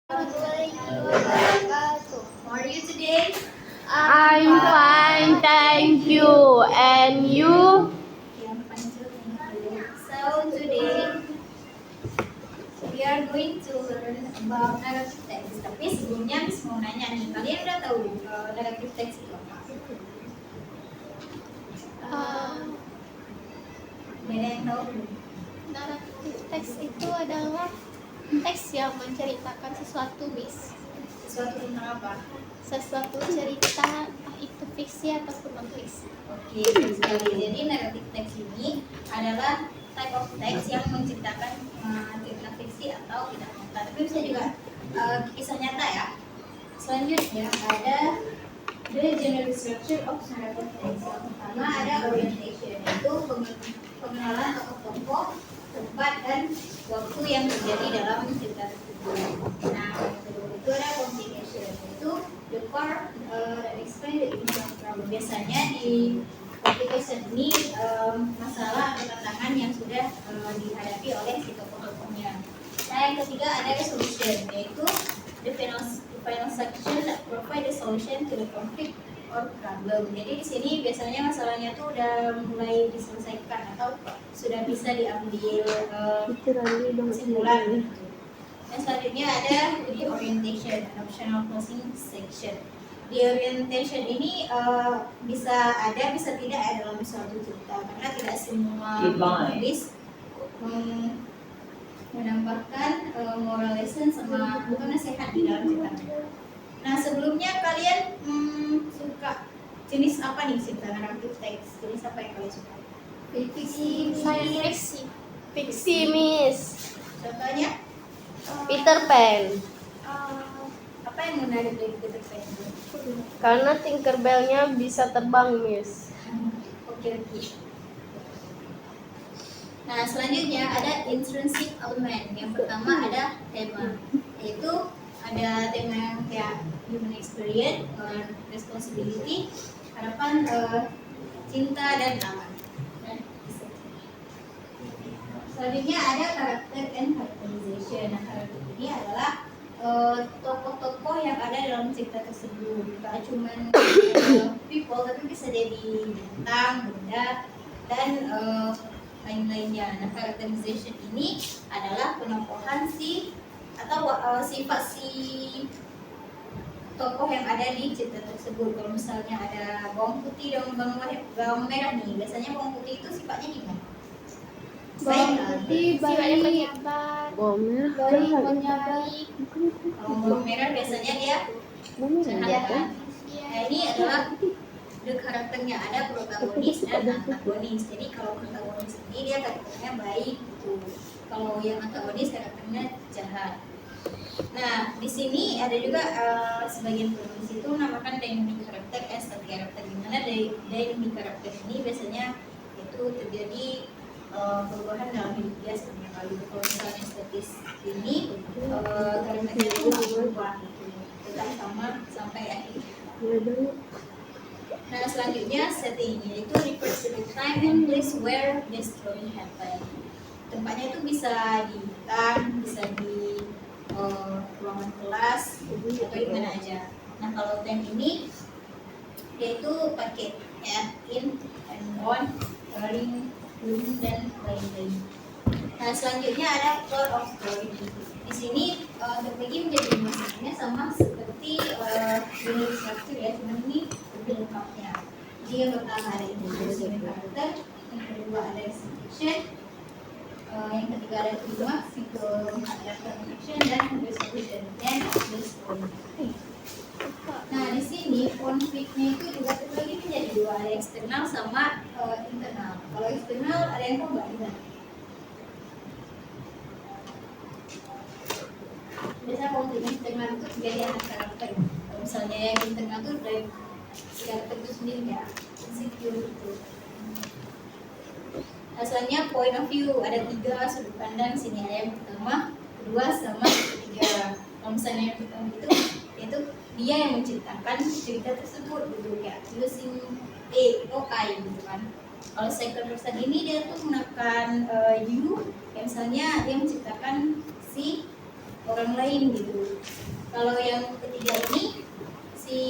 How are you today? I'm fine, thank you. And you? Okay, I'm fine too, thank you. So today we are going to learn about narrative text. Tapi sebelumnya Miss mau nanya nih, kalian udah tahu narrative text itu apa? Ada yang tahu? Naratif teks itu adalah teks yang menceritakan sesuatu, Miss. Sesuatu tentang apa? Sesuatu cerita, entah itu fiksi ataupun non fiksi. Oke, baik sekali. Jadi narrative text ini adalah type of text yang menceritakan cerita fiksi atau tidak nyata. Tapi bisa juga kisah nyata ya. Selanjutnya ada the general structure of narrative text. Yang pertama ada orientation, yaitu pengenalan tokoh-tokoh, tempat dan waktu yang terjadi dalam cerita tersebut. Nah, yang kedua itu ada complication, yaitu the part that explain the important problem. Biasanya di complication ini masalah atau tantangan yang sudah dihadapi oleh si tokoh-tokohnya. Nah, yang ketiga ada resolution, yaitu the final section that provide the solution to the conflict or problem. Jadi di sini biasanya masalahnya tuh udah mulai diselesaikan atau sudah bisa diambil kesimpulan gitu. Dan selanjutnya ada the orientation, optional closing section. Di orientation ini bisa ada, bisa tidak ada dalam suatu cerita, karena tidak semua penulis menambahkan moral lesson sama atau nasihat di dalam cerita. Nah, sebelumnya kalian suka jenis apa nih cerita narrative text? Jenis apa yang kalian suka? Fiksi, fiksi. Fiksi, Miss. Contohnya? Peter Pan. Apa yang menarik dari Peter Pan? Karena Tinkerbell-nya bisa terbang, Miss. Oke. Nah, selanjutnya ada intrinsic element. Yang pertama ada tema, yaitu ada tema yang kayak human experience, responsibility, harapan, cinta dan aman. Selanjutnya ada karakter and characterization. Nah, karakter ini adalah tokoh-tokoh yang ada dalam cerita tersebut. Bukan cuma people, tapi bisa jadi bintang, benda, dan lain-lainnya. Nah, characterization ini adalah penokohan atau sifat si tokoh yang ada di cerita tersebut. Kalau misalnya ada bawang putih dan bawang merah nih, biasanya bawang putih itu sifatnya gimana? Bawang putih baik, Bawang merah. baik, baik. Kalau bawang merah biasanya dia jahat kan? Nah, ini adalah the karakternya, ada protagonis dan antagonis. Jadi kalau protagonis ini dia karakternya baik gitu. Kalau yang antagonis karakternya jahat. Nah, di sini ada juga sebagian penulis itu menamakan dynamic karakter as a karakter. Dimana dynamic karakter ini biasanya itu terjadi perubahan dalam hidup dia setiap kali. Kalau misalnya statis ini karakternya itu berubah gitu, tetap sama sampai akhir. Nah, selanjutnya setting, yaitu refers to the time and place where the story happen. Tempatnya itu bisa di hutan, bisa di ruangan kelas, atau di mana aja. Nah, kalau time ini yaitu pakai ya, in and on, during, dan lain-lain. Nah, selanjutnya ada plot of story. Di sini terbagi menjadi masanya sama seperti general structure ya, cuman ini lebih lengkapnya. Jadi yang pertama ada introduction karakter, yang kedua ada execution, yang ketiga ada climax, yang keempat ada conclusion dan resolution dan the story. Nah, di sini konfliknya itu juga terbagi menjadi dua, ada eksternal sama internal. Kalau eksternal ada yang tahu nggak gimana? Biasanya konflik eksternal itu terjadi antara karakter. Kalau misalnya yang internal itu dari si karakter itu sendiri ya, insecure gitu. Asalnya point of view ada 3 sudut pandang sini, ada yang pertama, kedua, sama ketiga. Kalau misalnya yang pertama itu dia yang menceritakan cerita tersebut gitu, kayak using I gitu kan. Kalau second person ini dia tuh menekan you, kayak misalnya dia menceritakan si orang lain gitu. Kalau yang ketiga ini si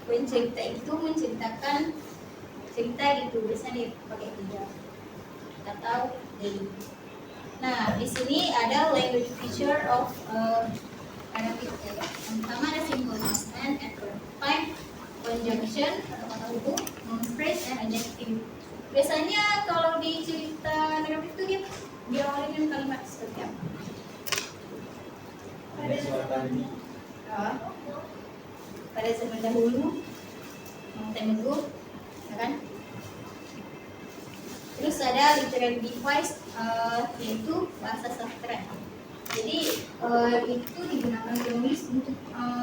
pencerita itu menceritakan cerita gitu, biasanya dipakai tiga. Kita tahu ini. Nah, di sini ada language feature of Arabic ya. Yang pertama ada simple past tense, adverb time, conjunction atau kata hubung, noun phrase, and adjective. Biasanya kalau di cerita Arabic itu dia diawali dengan kalimat seperti apa? Pada zaman dahulu, Telugu, ya kan? Terus ada literary device, yaitu bahasa sastra. Jadi itu digunakan penulis untuk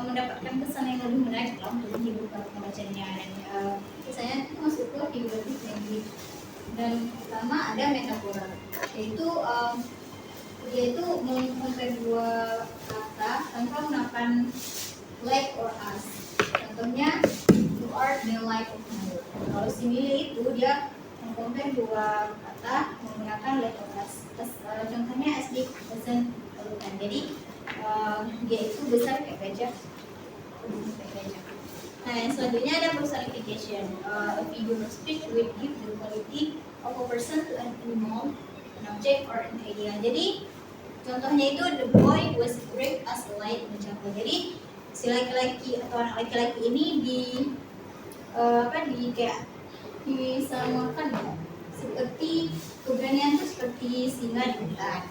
mendapatkan kesan yang lebih menarik lah untuk menghibur para pembacanya, dan biasanya itu masuk ke figurative language. Dan pertama ada metafora, yaitu dia itu mengcompare dua kata tanpa menggunakan like or as. Contohnya, you are the light of my world. Kalau simile itu dia mengcompare dua kata menggunakan like or as. Contohnya as big doesn't perlukan. Jadi dia itu besar kayak gajah. Nah, yang selanjutnya ada personification. A figure of speech will give the quality of a person to an animal, an object, or an idea. Jadi contohnya itu the boy was brave as a light mencapai. Jadi si laki-laki atau anak laki-laki ini kayak disamakan ya, seperti keberanian itu seperti singa di hutan.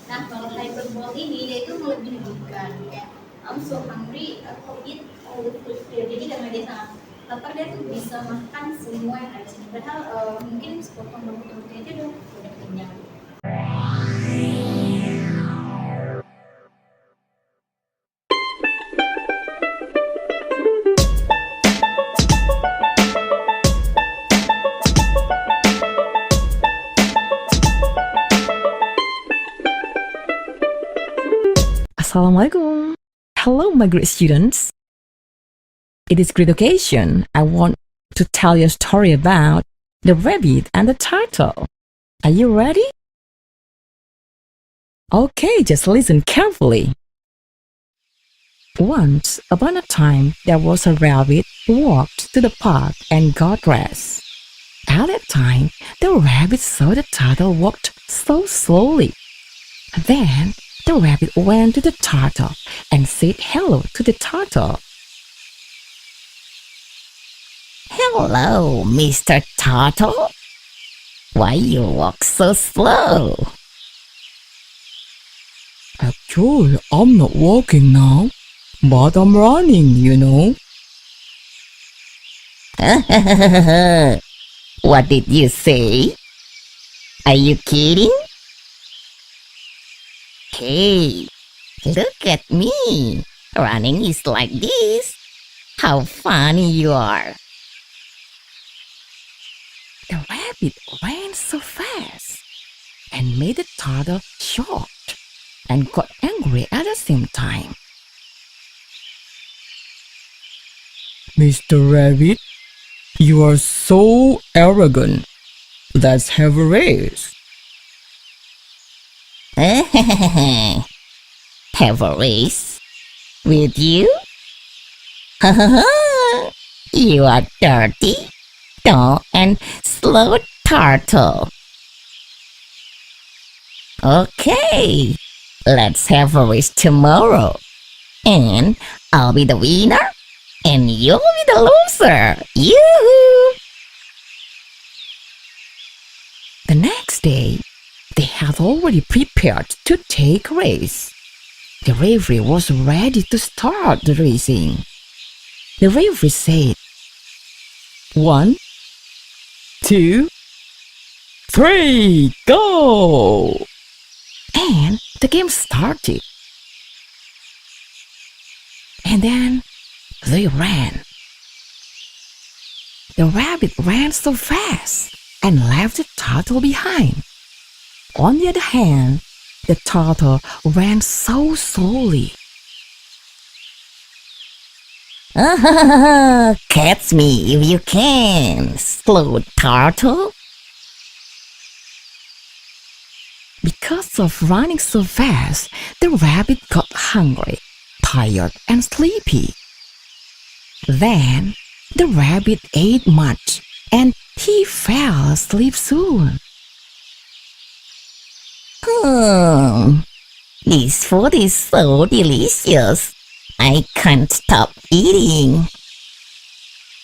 Nah, kalau hyperbole ini dia itu melebih-lebihkan kayak I'm so hungry atau eat all the food here. Jadi karena dia sangat lapar, dia tuh bisa makan semua yang ada di sini. Padahal mungkin sepotong rambut aja udah kenyang. Assalamualaikum. Hello, my great students. It is great occasion. I want to tell you a story about the rabbit and the turtle. Are you ready? Okay, just listen carefully. Once upon a time, there was a rabbit who walked to the park and got dressed. At that time, the rabbit saw the turtle walked so slowly. Then, the rabbit went to the turtle and said hello to the turtle. Hello, Mr. Turtle. Why you walk so slow? Actually, I'm not walking now, but I'm running, you know. What did you say? Are you kidding? Hey, look at me. Running is like this. How funny you are. The rabbit ran so fast and made the turtle shocked and got angry at the same time. Mr. Rabbit, you are so arrogant. Let's have a race. Have a race with you? You are dirty, dull, and slow turtle. Okay, let's have a race tomorrow, and I'll be the winner, and you'll be the loser. Yoo-hoo! The next day, they had already prepared to take a race. The referee was ready to start the racing. The referee said, 1, 2, 3, go! And the game started. And then they ran. The rabbit ran so fast and left the turtle behind. On the other hand, the turtle ran so slowly. Catch me if you can, slow turtle. Because of running so fast, the rabbit got hungry, tired, and sleepy. Then the rabbit ate much and he fell asleep soon. This food is so delicious. I can't stop eating.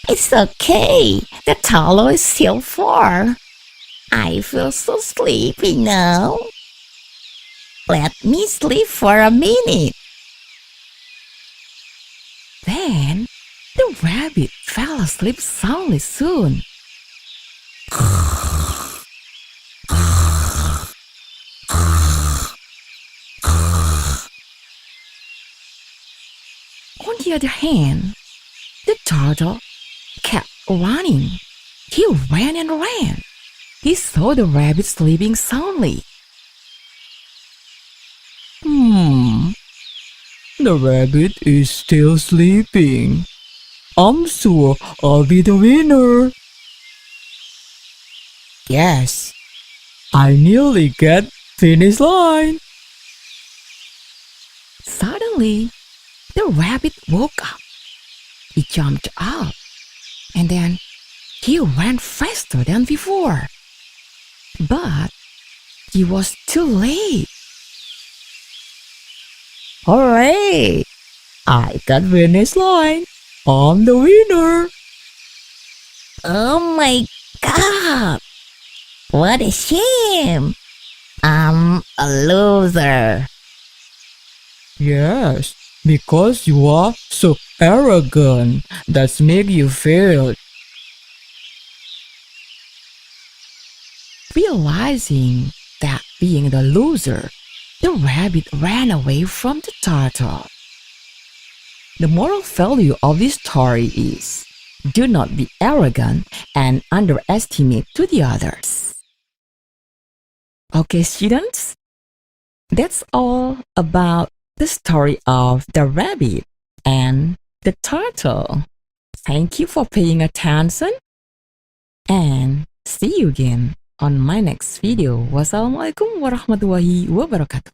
It's okay. The talo is still full. I feel so sleepy now. Let me sleep for a minute. Then the rabbit fell asleep soundly soon. On the other hand, the turtle kept running. He ran and ran. He saw the rabbit sleeping soundly. The rabbit is still sleeping. I'm sure I'll be the winner. Yes, I nearly get finish line. Suddenly, the rabbit woke up. He jumped up and then he ran faster than before. But he was too late. Hooray! I got finish line. I'm the winner. Oh my god! What a shame! I'm a loser. Yes, because you are so arrogant. That's make you feel. Realizing that being the loser, the rabbit ran away from the turtle. The moral value of this story is, do not be arrogant and underestimate to the others. Okay, students, that's all about the story of the rabbit and the turtle. Thank you for paying attention and see you again on my next video. Wassalamualaikum warahmatullahi wabarakatuh.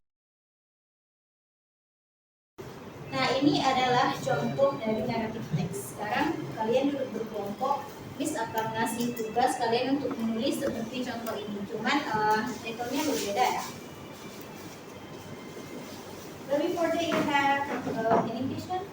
Nah, ini adalah contoh dari naratif teks. Sekarang kalian duduk berkelompok. Miss akan ngasih tugas kalian untuk menulis seperti contoh ini. Cuman title-nya berbeda ya. But before that you have an English one?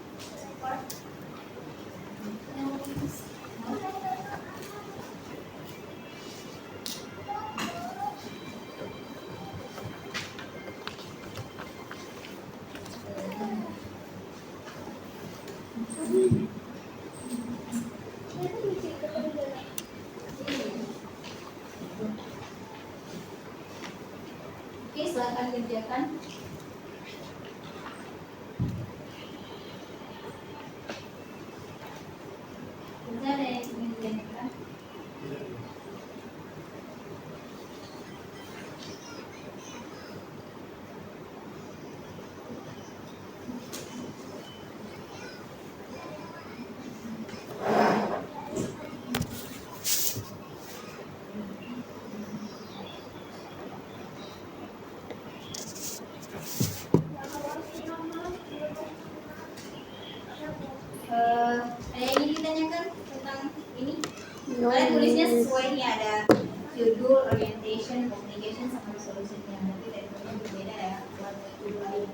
Oke, silakan kerjakan. Kerja ada yang ingin ditanyakan? Ada yang ingin ditanyakan tentang ini? Kalian tulisnya sesuai nih, ada judul, orientation, communication, sama resolusinya. Nanti dari teman berbeda ya buat judul lain.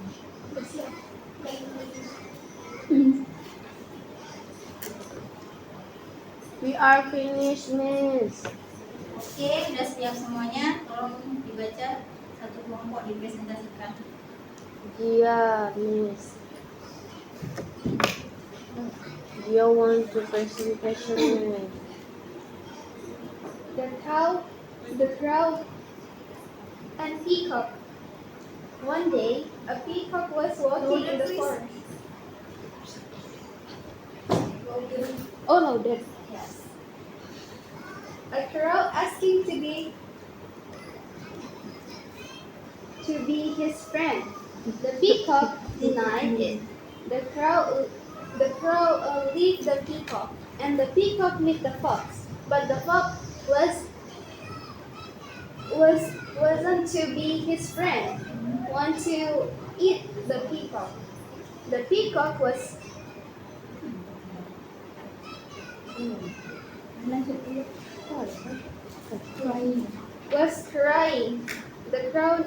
We are finished, Miss. Oke, udah siap semuanya. Tolong dibaca satu kelompok, dipresentasikan. Dia, Miss. Dia want to presentation, Miss. The crow, and peacock. One day, a peacock was walking in the forest. Oh no, that. Yes. A crow asking to be his friend. The peacock denied it. The crow leave the peacock, and the peacock meet the fox. But the fox wasn't to be his friend, want to eat the peacock. The peacock was crying. The crowd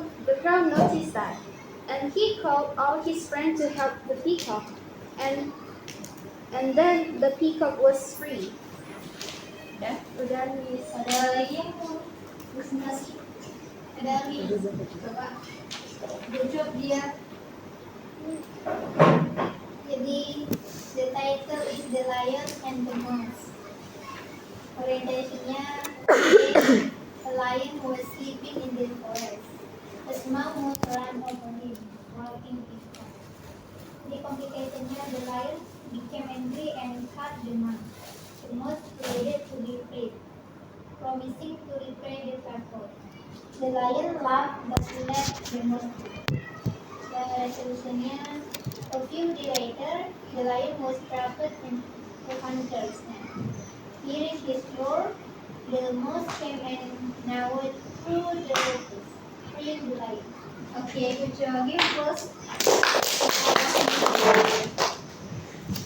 noticed that, and he called all his friends to help the peacock, and then the peacock was free. Udah? Udah, Miss. Ada lagi yang mau presentasi? Ada lagi? Coba. Good job dia. Jadi, the title is The Lion and the Mouse. Orientationnya, a lion was sleeping in the forest. A small mouse ran over him, walking peacock. The complicationnya, the lion became angry and cut the mouse. The mouse pleaded to be freed, promising to repay the favor. The lion laughed but let the mouse go. The resolutionnya, a few days later, the lion was trapped in the hunter's net. Hearing his roar, the mouse came and gnawed through the ropes, freeing the lion. Okay, good job. Give applause.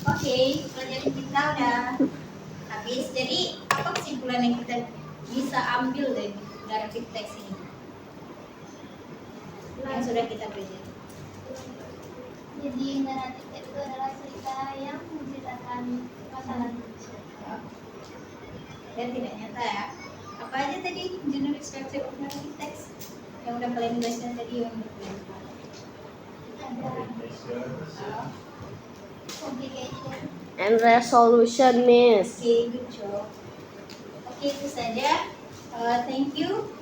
Oke, pelajaran kita udah habis. Jadi, apa kesimpulan yang kita bisa ambil dari narrative text ini? Yang sudah kita pelajari. Jadi, naratif itu adalah cerita yang menceritakan masalah manusia. Dan tidak nyata ya. Apa aja tadi generic structure of narrative text yang udah kalian jelaskan tadi yang berkaitan? Ada complication. And resolution, Miss. Oke, good job. Oke, itu saja. Thank you.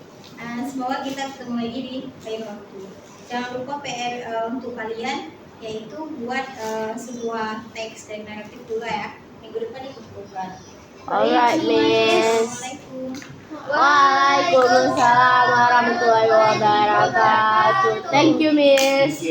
Semoga kita ketemu lagi di lain waktu. Jangan lupa PR untuk kalian, yaitu buat sebuah teks dan naratif dulu ya. Minggu depan dikumpulkan. Alright, Miss. Assalamualaikum. Waalaikumsalam warahmatullahi wabarakatuh. Thank you, Miss.